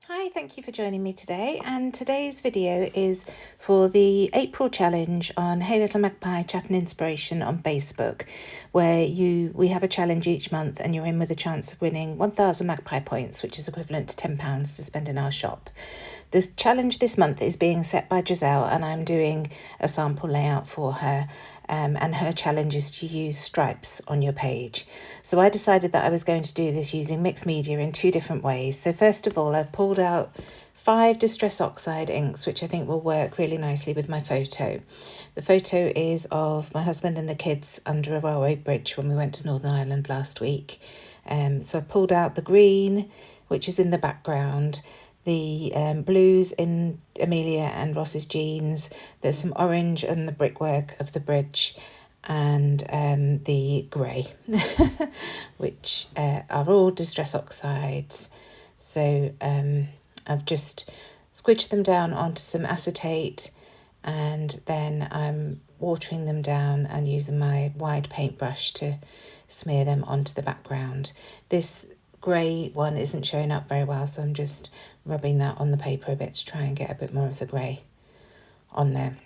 Hi, thank you for joining me today, and today's video is for the April challenge on Hey Little Magpie Chat and Inspiration on Facebook, where we have a challenge each month and you're in with a chance of winning 1,000 Magpie Points, which is equivalent to £10 to spend in our shop. The challenge this month is being set by Giselle, and I'm doing a sample layout for her. And her challenge is to use stripes on your page. So I decided that I was going to do this using mixed media in two different ways. So first of all, I've pulled out 5 Distress Oxide inks, which I think will work really nicely with my photo. The photo is of my husband and the kids under a railway bridge when we went to Northern Ireland last week. So I pulled out the green, which is in the background, the blues in Amelia and Ross's jeans. There's some orange and the brickwork of the bridge, and the grey, which are all Distress Oxides. So I've just squidged them down onto some acetate, and then I'm watering them down and using my wide paintbrush to smear them onto the background. This grey one isn't showing up very well, so I'm just rubbing that on the paper a bit to try and get a bit more of the grey on there.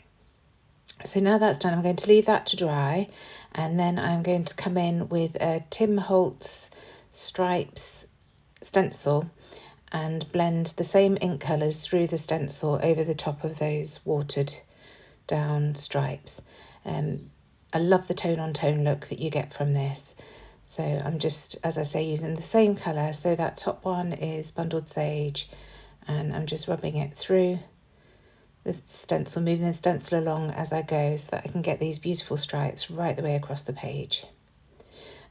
So now that's done, I'm going to leave that to dry, and then I'm going to come in with a Tim Holtz Stripes stencil and blend the same ink colours through the stencil over the top of those watered down stripes. I love the tone on tone look that you get from this. So I'm just, as I say, using the same colour. So that top one is Bundled Sage, and I'm just rubbing it through the stencil, moving the stencil along as I go so that I can get these beautiful stripes right the way across the page.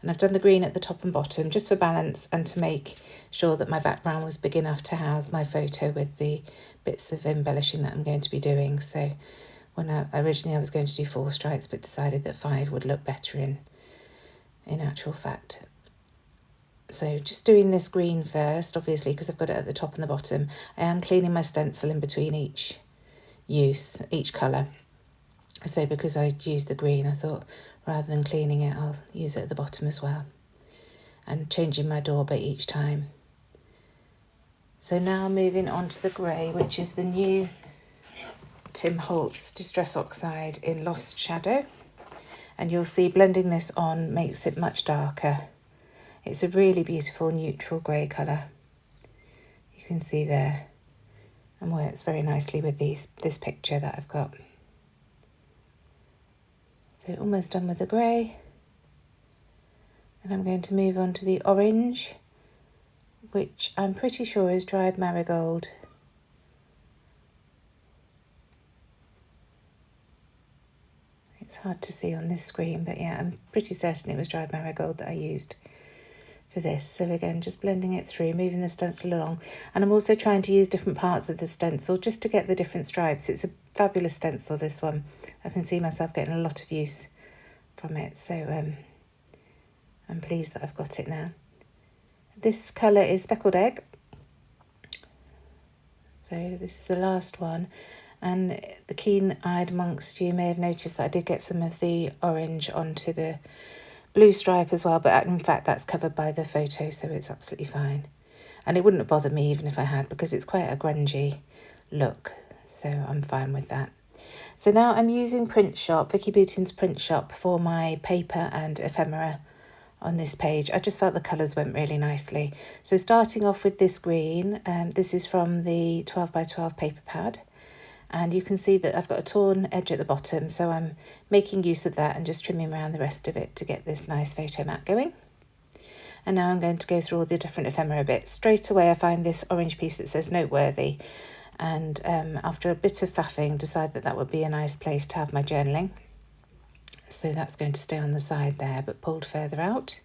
And I've done the green at the top and bottom just for balance and to make sure that my background was big enough to house my photo with the bits of embellishing that I'm going to be doing. So when originally I was going to do 4 stripes, but decided that 5 would look better in actual fact. So just doing this green first, obviously, because I've got it at the top and the bottom. I am cleaning my stencil in between each colour. So because I used the green, I thought rather than cleaning it, I'll use it at the bottom as well. And changing my door bit each time. So now moving on to the grey, which is the new Tim Holtz Distress Oxide in Lost Shadow. And you'll see blending this on makes it much darker. It's a really beautiful neutral grey colour. You can see there, and works very nicely with this picture that I've got. So almost done with the grey. And I'm going to move on to the orange, which I'm pretty sure is dried marigold. It's hard to see on this screen, but yeah, I'm pretty certain it was dried marigold that I used for this. So again, just blending it through, moving the stencil along. And I'm also trying to use different parts of the stencil just to get the different stripes. It's a fabulous stencil, this one. I can see myself getting a lot of use from it. So I'm pleased that I've got it now. This colour is Speckled Egg. So this is the last one. And the keen-eyed amongst you may have noticed that I did get some of the orange onto the blue stripe as well, but in fact that's covered by the photo, so it's absolutely fine. And it wouldn't have bothered me even if I had, because it's quite a grungy look, so I'm fine with that. So now I'm using Print Shop, Vicki Boutin's Print Shop, for my paper and ephemera on this page. I just felt the colours went really nicely. So starting off with this green, this is from the 12x12 paper pad. And you can see that I've got a torn edge at the bottom, so I'm making use of that and just trimming around the rest of it to get this nice photo mat going. And now I'm going to go through all the different ephemera bits. Straight away I find this orange piece that says Noteworthy, and after a bit of faffing decided that that would be a nice place to have my journaling. So that's going to stay on the side there, but pulled further out.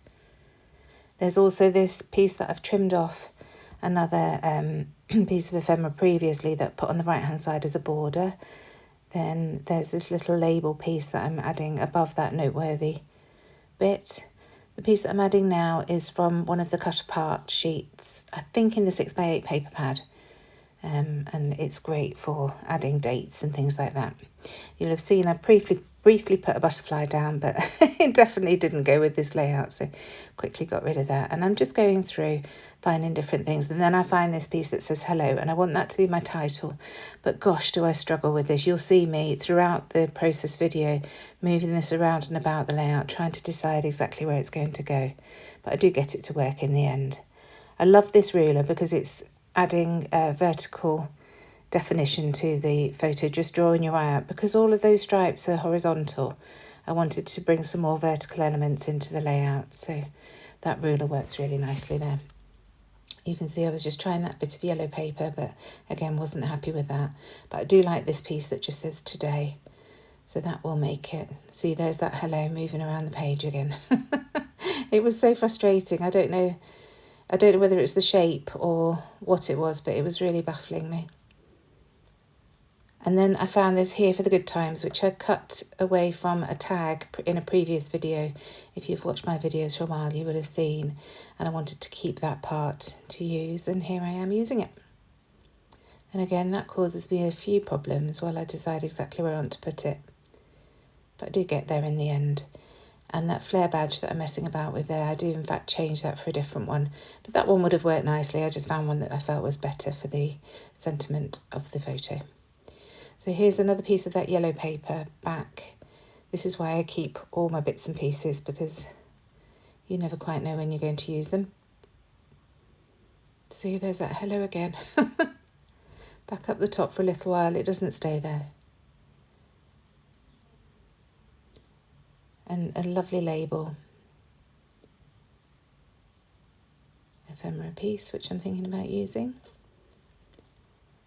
There's also this piece that I've trimmed off another piece of ephemera previously that put on the right hand side as a border. Then there's this little label piece that I'm adding above that Noteworthy bit. The piece that I'm adding now is from one of the cut apart sheets, I think in the 6x8 paper pad. and it's great for adding dates and things like that. You'll have seen I briefly put a butterfly down, but it definitely didn't go with this layout, so quickly got rid of that. And I'm just going through finding different things, and then I find this piece that says hello, and I want that to be my title, but gosh, do I struggle with this. You'll see me throughout the process video moving this around and about the layout, trying to decide exactly where it's going to go, but I do get it to work in the end. I love this ruler because it's adding vertical definition to the photo, just drawing your eye out, because all of those stripes are horizontal. I wanted to bring some more vertical elements into the layout, so that ruler works really nicely there. You can see I was just trying that bit of yellow paper, but again wasn't happy with that. But I do like this piece that just says today, so that will make it. See, there's that hello moving around the page again. It was so frustrating. I don't know whether it's the shape or what it was, but it was really baffling me. And then I found this here for the good times, which I cut away from a tag in a previous video. If you've watched my videos for a while, you will have seen. And I wanted to keep that part to use, and here I am using it. And again, that causes me a few problems while I decide exactly where I want to put it. But I do get there in the end. And that Flair badge that I'm messing about with there, I do in fact change that for a different one. But that one would have worked nicely. I just found one that I felt was better for the sentiment of the photo. So here's another piece of that yellow paper back. This is why I keep all my bits and pieces, because you never quite know when you're going to use them. See, there's that hello again. Back up the top for a little while, it doesn't stay there. And a lovely label. Ephemera piece, which I'm thinking about using.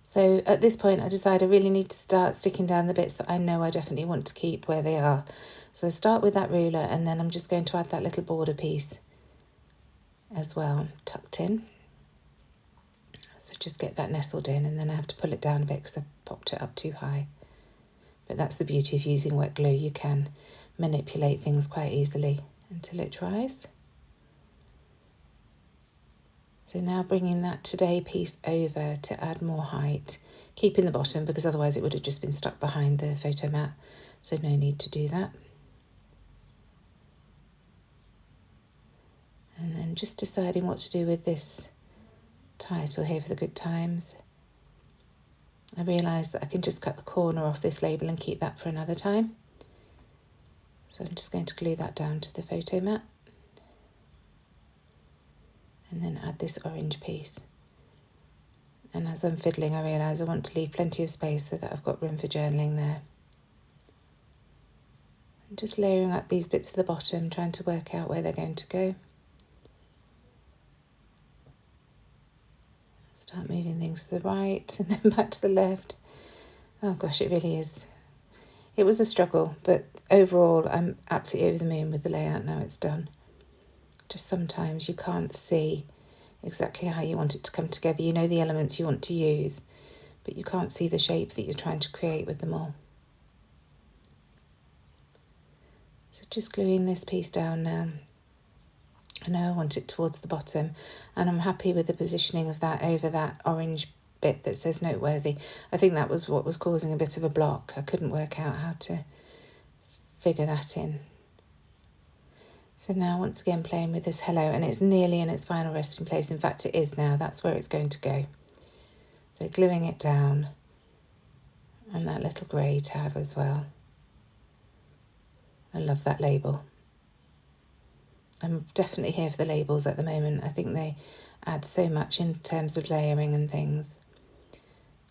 So at this point I decide I really need to start sticking down the bits that I know I definitely want to keep where they are. So I start with that ruler, and then I'm just going to add that little border piece as well, tucked in. So just get that nestled in, and then I have to pull it down a bit because I popped it up too high. But that's the beauty of using wet glue. You can manipulate things quite easily until it dries. So now bringing that today piece over to add more height, keeping the bottom because otherwise it would have just been stuck behind the photo mat, so no need to do that. And then just deciding what to do with this title here for the good times. I realised that I can just cut the corner off this label and keep that for another time. So I'm just going to glue that down to the photo mat. And then add this orange piece. And as I'm fiddling, I realise I want to leave plenty of space so that I've got room for journaling there. I'm just layering up these bits at the bottom, trying to work out where they're going to go. Start moving things to the right and then back to the left. Oh gosh, it really is. It was a struggle, but overall I'm absolutely over the moon with the layout now it's done. Just sometimes you can't see exactly how you want it to come together. You know the elements you want to use, but you can't see the shape that you're trying to create with them all. So just gluing this piece down now. I know I want it towards the bottom, and I'm happy with the positioning of that over that orange bit that says noteworthy. I think that was what was causing a bit of a block. I couldn't work out how to figure that in. So now once again playing with this hello, and it's nearly in its final resting place. In fact it is now, that's where it's going to go. So gluing it down, and that little grey tab as well. I love that label. I'm definitely here for the labels at the moment. I think they add so much in terms of layering and things.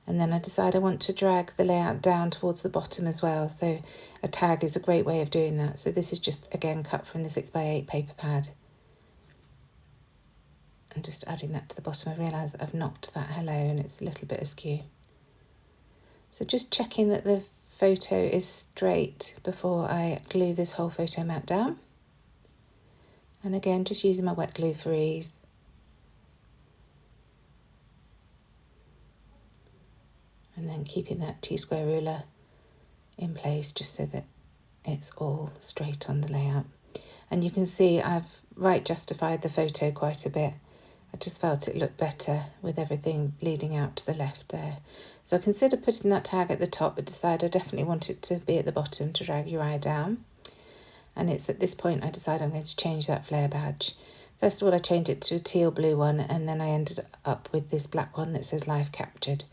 And then I decide I want to drag the layout down towards the bottom as well. So a tag is a great way of doing that. So this is just, again, cut from the 6x8 paper pad. And just adding that to the bottom. I realise that I've knocked that hello and it's a little bit askew. So just checking that the photo is straight before I glue this whole photo mat down. And again, just using my wet glue for ease. And then keeping that T-square ruler in place just so that it's all straight on the layout. And you can see I've justified the photo quite a bit. I just felt it looked better with everything leading out to the left there. So I considered putting that tag at the top, but decided I definitely want it to be at the bottom to drag your eye down. And it's at this point I decided I'm going to change that Flair badge. First of all, I changed it to a teal blue one, and then I ended up with this black one that says Life Captured.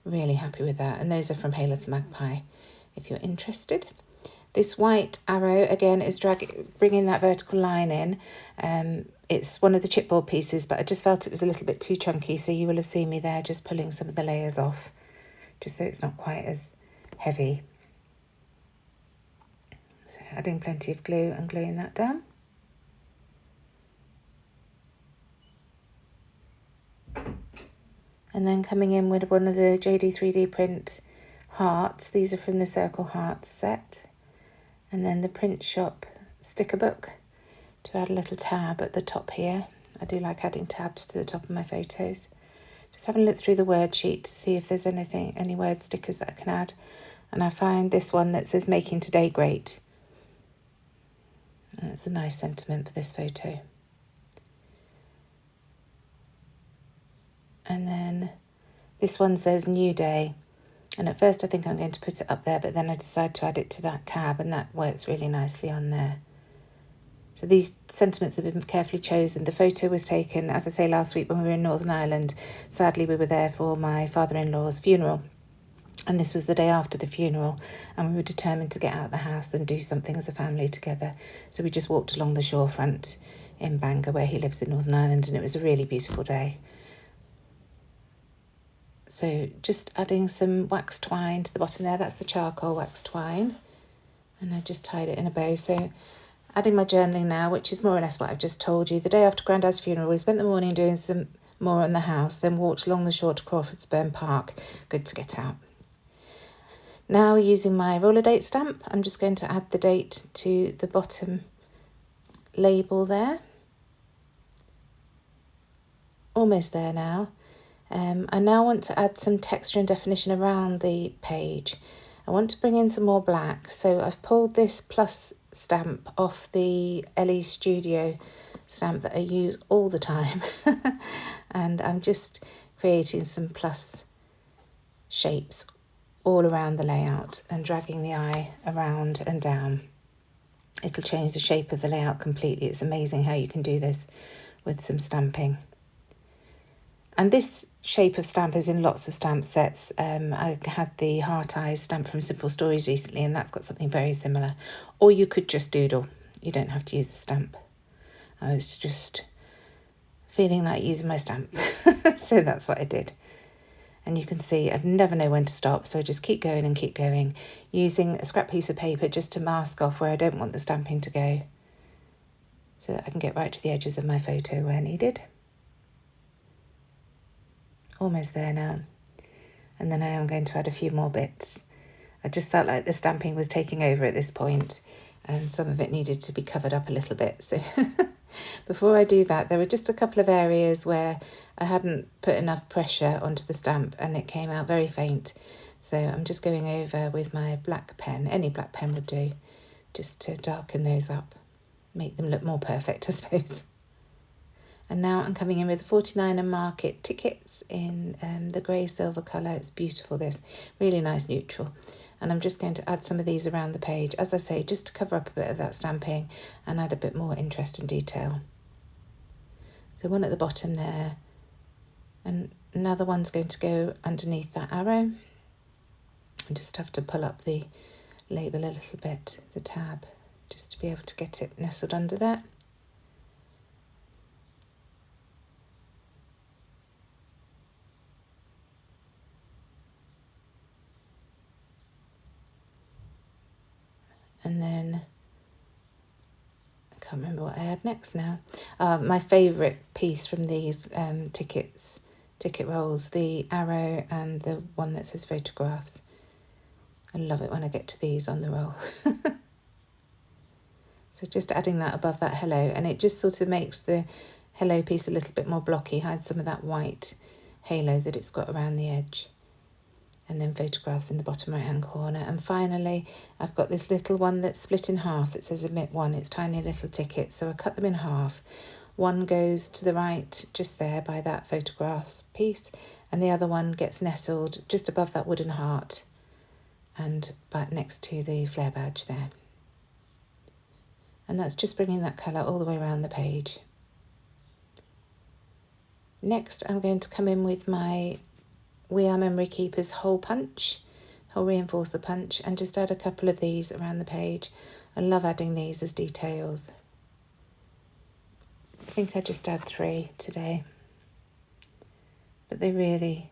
Really happy with that. And those are from Hey Little Magpie, if you're interested. This white arrow, again, is bringing that vertical line in. It's one of the chipboard pieces, but I just felt it was a little bit too chunky, so you will have seen me there just pulling some of the layers off, just so it's not quite as heavy. So adding plenty of glue and gluing that down. And then coming in with one of the JD3DPrint hearts. These are from the Circle Hearts set. And then the print shop sticker book to add a little tab at the top here. I do like adding tabs to the top of my photos. Just having a look through the word sheet to see if there's any word stickers that I can add. And I find this one that says Making Today Great. And it's a nice sentiment for this photo. And then this one says New Day. And at first I think I'm going to put it up there, but then I decided to add it to that tab, and that works really nicely on there. So these sentiments have been carefully chosen. The photo was taken, as I say, last week when we were in Northern Ireland. Sadly, we were there for my father-in-law's funeral. And this was the day after the funeral, and we were determined to get out of the house and do something as a family together. So we just walked along the shorefront in Bangor, where he lives in Northern Ireland, and it was a really beautiful day. So just adding some wax twine to the bottom there. That's the charcoal wax twine. And I just tied it in a bow. So adding my journaling now, which is more or less what I've just told you. The day after Grandad's funeral, we spent the morning doing some more on the house, then walked along the shore to Crawfordsburn Park. Good to get out. Now, using my roller date stamp, I'm just going to add the date to the bottom label there. Almost there now. I now want to add some texture and definition around the page. I want to bring in some more black, so I've pulled this plus stamp off the LE Studio stamp that I use all the time. And I'm just creating some plus shapes all around the layout and dragging the eye around and down. It'll change the shape of the layout completely. It's amazing how you can do this with some stamping. And this shape of stamp is in lots of stamp sets. I had the Heart Eyes stamp from Simple Stories recently, and that's got something very similar. Or you could just doodle. You don't have to use the stamp. I was just feeling like using my stamp. So that's what I did. And you can see I never know when to stop, so I just keep going and keep going, using a scrap piece of paper just to mask off where I don't want the stamping to go, so that I can get right to the edges of my photo where needed. Almost there now. And then I am going to add a few more bits. I just felt like the stamping was taking over at this point, and some of it needed to be covered up a little bit. So before I do that, there were just a couple of areas where I hadn't put enough pressure onto the stamp and it came out very faint. So I'm just going over with my black pen, any black pen would do, just to darken those up, make them look more perfect, I suppose. And now I'm coming in with 49 and Market tickets in the grey silver colour. It's beautiful, this really nice neutral. And I'm just going to add some of these around the page, as I say, just to cover up a bit of that stamping and add a bit more interest and detail. So one at the bottom there, and another one's going to go underneath that arrow. I just have to pull up the label a little bit, the tab, just to be able to get it nestled under there. And then, I can't remember what I had next now. My favourite piece from these ticket rolls, the arrow and the one that says photographs. I love it when I get to these on the roll. So just adding that above that hello, and it just sort of makes the hello piece a little bit more blocky, hides some of that white halo that it's got around the edge. And then photographs in the bottom right hand corner. And finally, I've got this little one that's split in half that says Omit One. It's tiny little tickets, so I cut them in half, One goes to the right just there by that photographs piece, and the other one gets nestled just above that wooden heart and but next to the Flair badge there. And that's just bringing that colour all the way around the page. Next, I'm going to come in with my We Are Memory Keepers hole punch, hole reinforcer punch, and just add a couple of these around the page. I love adding these as details. I think I just add 3 today, but they really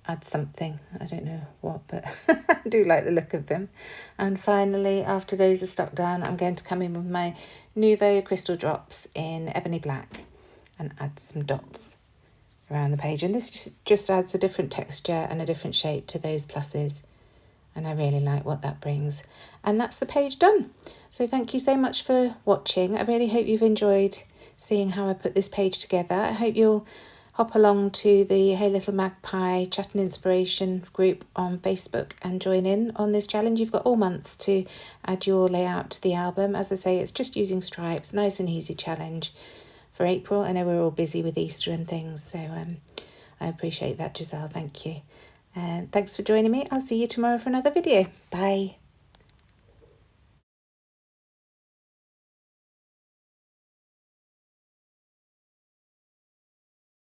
add something. I don't know what, but I do like the look of them. And finally, after those are stuck down, I'm going to come in with my Nuvo Crystal Drops in Ebony Black and add some dots around the page. And this just adds a different texture and a different shape to those pluses. And I really like what that brings. And that's the page done. So thank you so much for watching. I really hope you've enjoyed seeing how I put this page together. I hope you'll hop along to the Hey Little Magpie Chat and Inspiration group on Facebook and join in on this challenge. You've got all month to add your layout to the album. As I say, it's just using stripes, nice and easy challenge for April. I know we're all busy with Easter and things, so I appreciate that, Giselle. Thank you. And thanks for joining me. I'll see you tomorrow for another video. Bye.